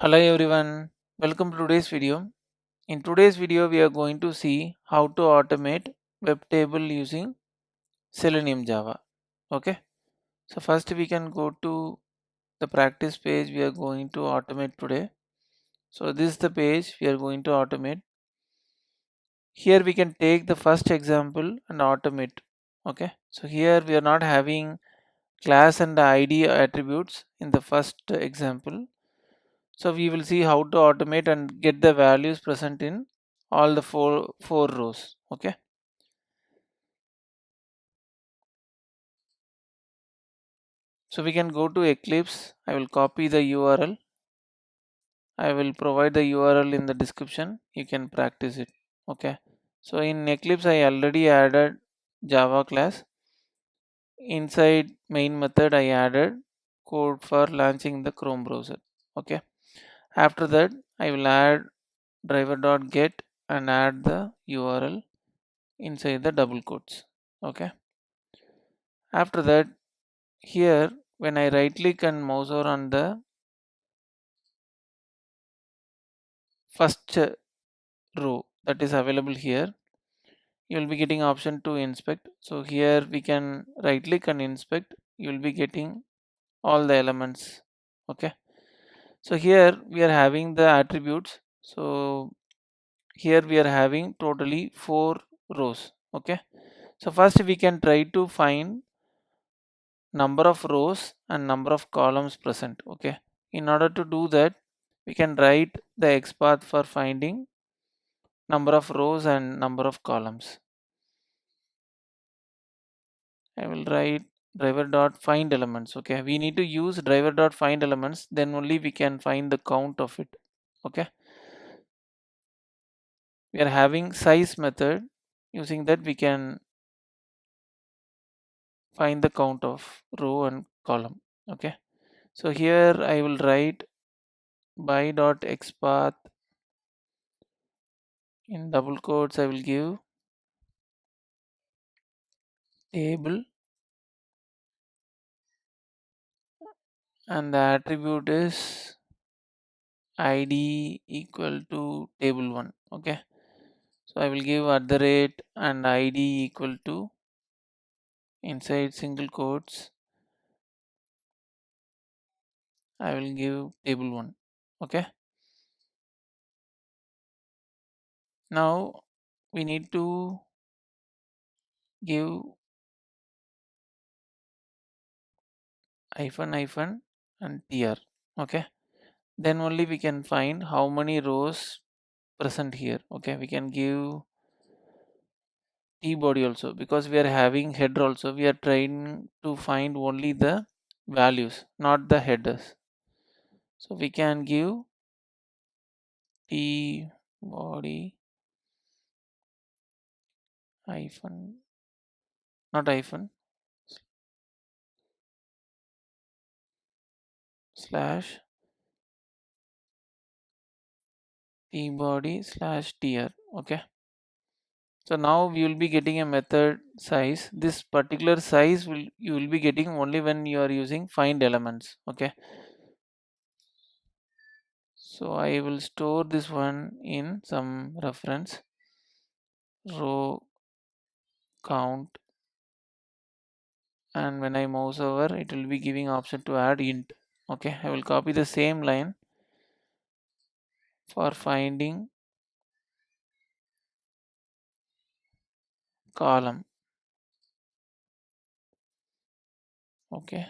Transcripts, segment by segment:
Hello everyone, welcome to today's video. In today's video, we are going to see how to automate WebTable using Selenium Java. Okay, so first we can go to the practice page we are going to automate today. So this is the page we are going to automate. Here we can take the first example and automate. Okay, so here we are not having class and ID attributes in the first example. So we will see how to automate and get the values present in all the four rows. Okay. So we can go to Eclipse. I will copy the URL. I will provide the URL in the description. You can practice it. Okay. So in Eclipse, I already added Java class. Inside main method, I added code for launching the Chrome browser. Okay. After that, I will add driver.get and add the URL inside the double quotes. Okay. After that, here when I right click and mouse over on the first row that is available here, you will be getting option to inspect. So here we can right click and inspect. You will be getting all the elements. Okay. So here we are having the attributes. So here we are having totally four rows. Okay. So first we can try to find number of rows and number of columns present. Okay, in order to do that, we can write the XPath for finding number of rows and number of columns. I will write driver dot find elements. Okay, we need to use driver dot find elements, then only we can find the count of it. Okay, we are having size method. Using that we can find the count of row and column. Okay, so here I will write by dot XPath. In double quotes I will give table and the attribute is id equal to table 1. Okay, so I will give at the rate and id equal to inside single quotes I will give table 1. Okay, now we need to give hyphen hyphen and tr. Okay, then only we can find how many rows present here. Okay, we can give T body also, because we are having header also, we are trying to find only the values, not the headers. So we can give T body hyphen, not hyphen, slash T body slash tr. Okay, so now we will be getting a method size. This particular size will you will be getting only when you are using find elements. Okay, so I will store this one in some reference row count, and when I mouse over it will be giving option to add int. Okay, I will copy the same line for finding column. Okay,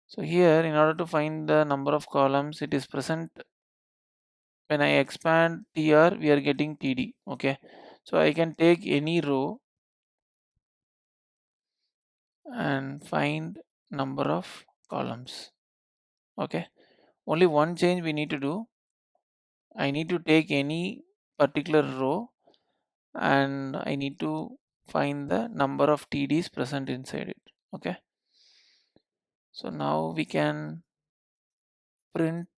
so here in order to find the number of columns it is present, when I expand tr we are getting td. Okay, so I can take any row and find number of columns. Okay, only one change we need to do. I need to take any particular row and I need to find the number of TDs present inside it. Okay, so now we can print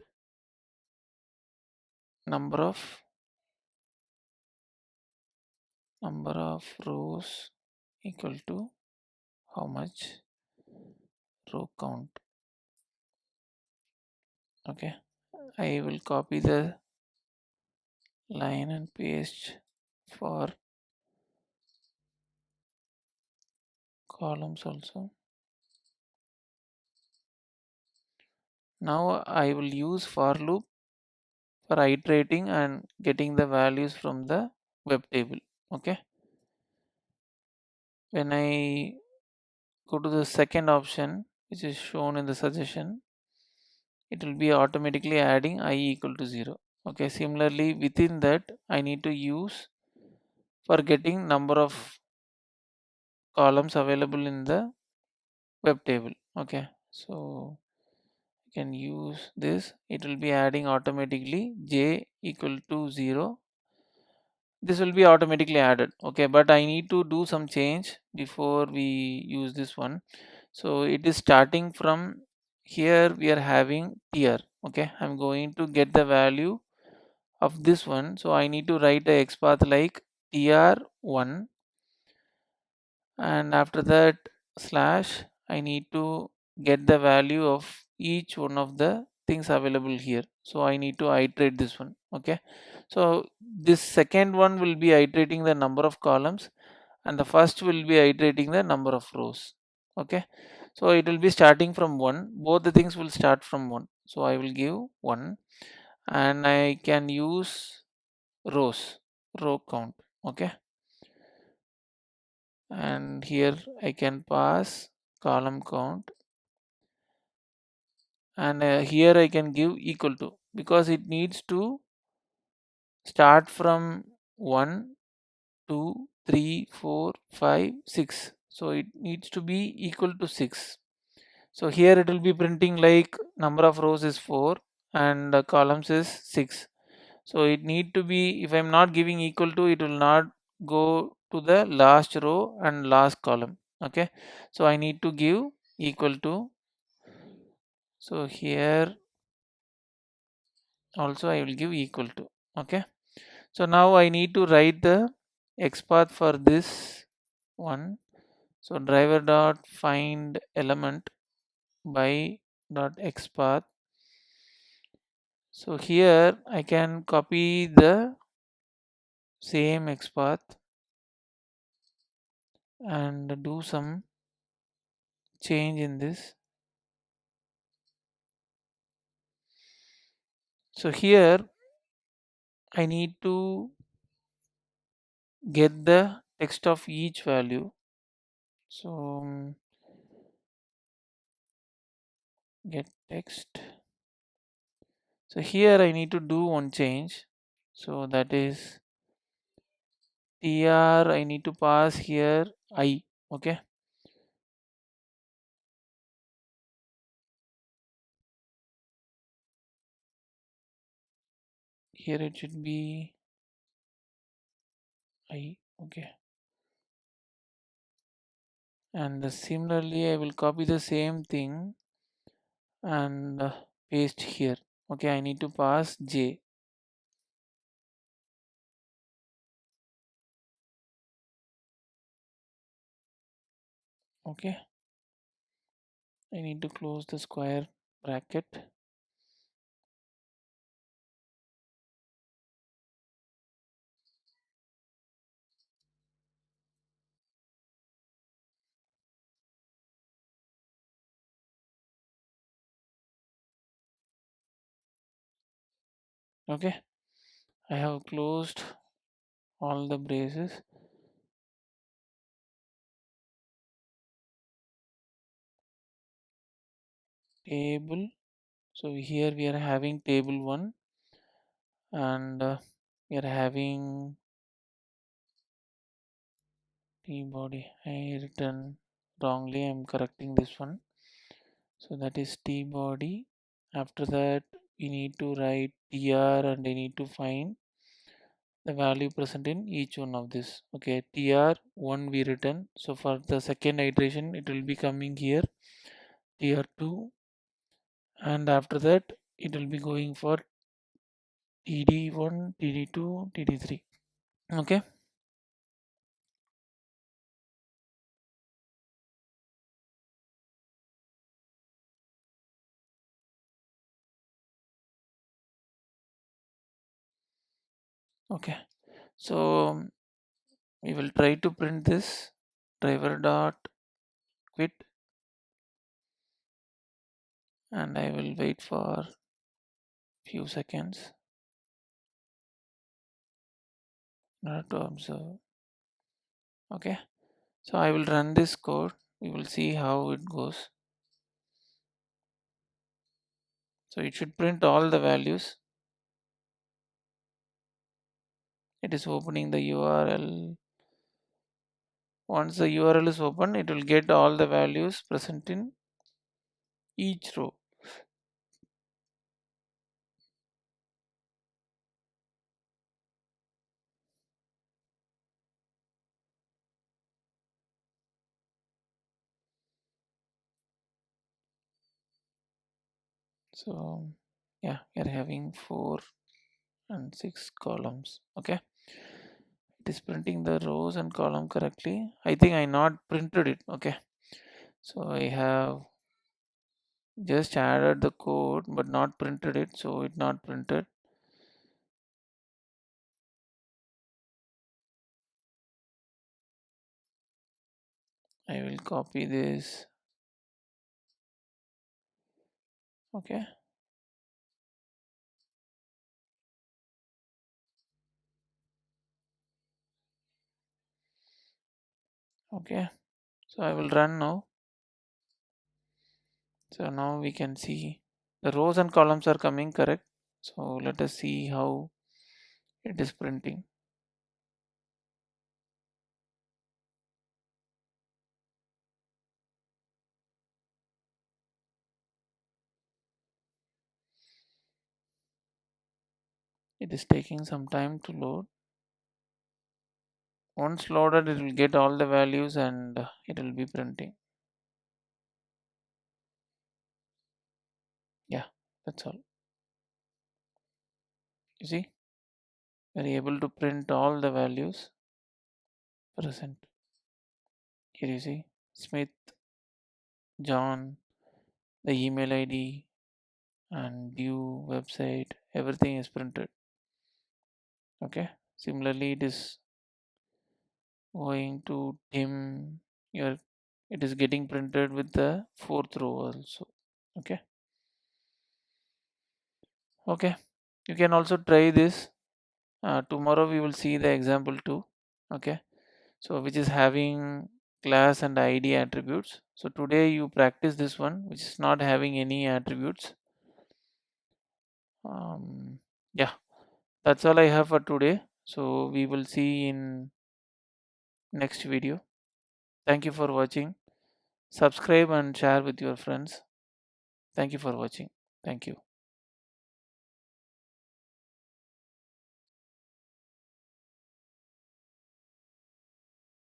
number of rows equal to how much row count. Okay, I will copy the line and paste for columns also. Now I will use for loop for iterating and getting the values from the web table. Okay, when I go to the second option which is shown in the suggestion, it will be automatically adding I equal to 0. Okay, similarly within that I need to use for getting number of columns available in the web table. Okay, so you can use this, it will be adding automatically j equal to 0. This will be automatically added. Okay, but I need to do some change before we use this one. So it is starting from here, we are having tier. Okay, I'm going to get the value of this one, so I need to write a XPath like tr1, and after that slash I need to get the value of each one of the things available here, so I need to iterate this one. Okay, so this second one will be iterating the number of columns and the first will be iterating the number of rows. Okay, so it will be starting from 1, both the things will start from 1, so I will give 1 and I can use rows, row count. Okay, and here I can pass column count, and here I can give equal to, because it needs to start from 1, 2, 3, 4, 5, 6, so it needs to be equal to 6. So here it will be printing like number of rows is 4 and the columns is 6. So it need to be, if I'm not giving equal to, it will not go to the last row and last column. Okay, so I need to give equal to. So here also I will give equal to. Okay, so now I need to write the XPath for this one. So driver dot find element by dot XPath. So here I can copy the same XPath and do some change in this. So here I need to get the text of each value. So get text. So here I need to do one change. So that is tr, I need to pass here I. Okay, here it should be I. Okay, and similarly I will copy the same thing and paste here. Okay, I need to pass j. Okay, I need to close the square bracket. Okay, I have closed all the braces. Table, so here we are having table 1 and we are having t body. I written wrongly, I'm correcting this one. So that is t body. After that we need to write tr and I need to find the value present in each one of this. Okay, tr1 we written, so for the second iteration it will be coming here tr2, and after that it will be going for td1, td2, td3. Okay, Okay, so we will try to print this driver dot quit, and I will wait for few seconds in order to observe. Okay, so I will run this code. We will see how it goes. So it should print all the values. It is opening the URL. Once the URL is open, it will get all the values present in each row. So yeah, we are having 4 and 6 columns. Okay, it is printing the rows and column correctly. I think I not printed it. Okay, so I have just added the code but not printed it, so it not printed. I will copy this. Okay, okay, so I will run now. So now we can see the rows and columns are coming correct. So let us see how it is printing. It is taking some time to load. Once loaded, it will get all the values and it will be printing. Yeah, that's all. You see, we are able to print all the values present. Here you see Smith, John, the email ID, and due website, everything is printed. Okay, similarly, it is going to Tim. Your it is getting printed with the fourth row also. Okay, okay, you can also try this. Tomorrow we will see the example too. Okay, so which is having class and id attributes. So today you practice this one which is not having any attributes. Yeah, that's all I have for today, so we will see in next video. Thank you for watching. Subscribe and share with your friends. Thank you for watching. Thank you.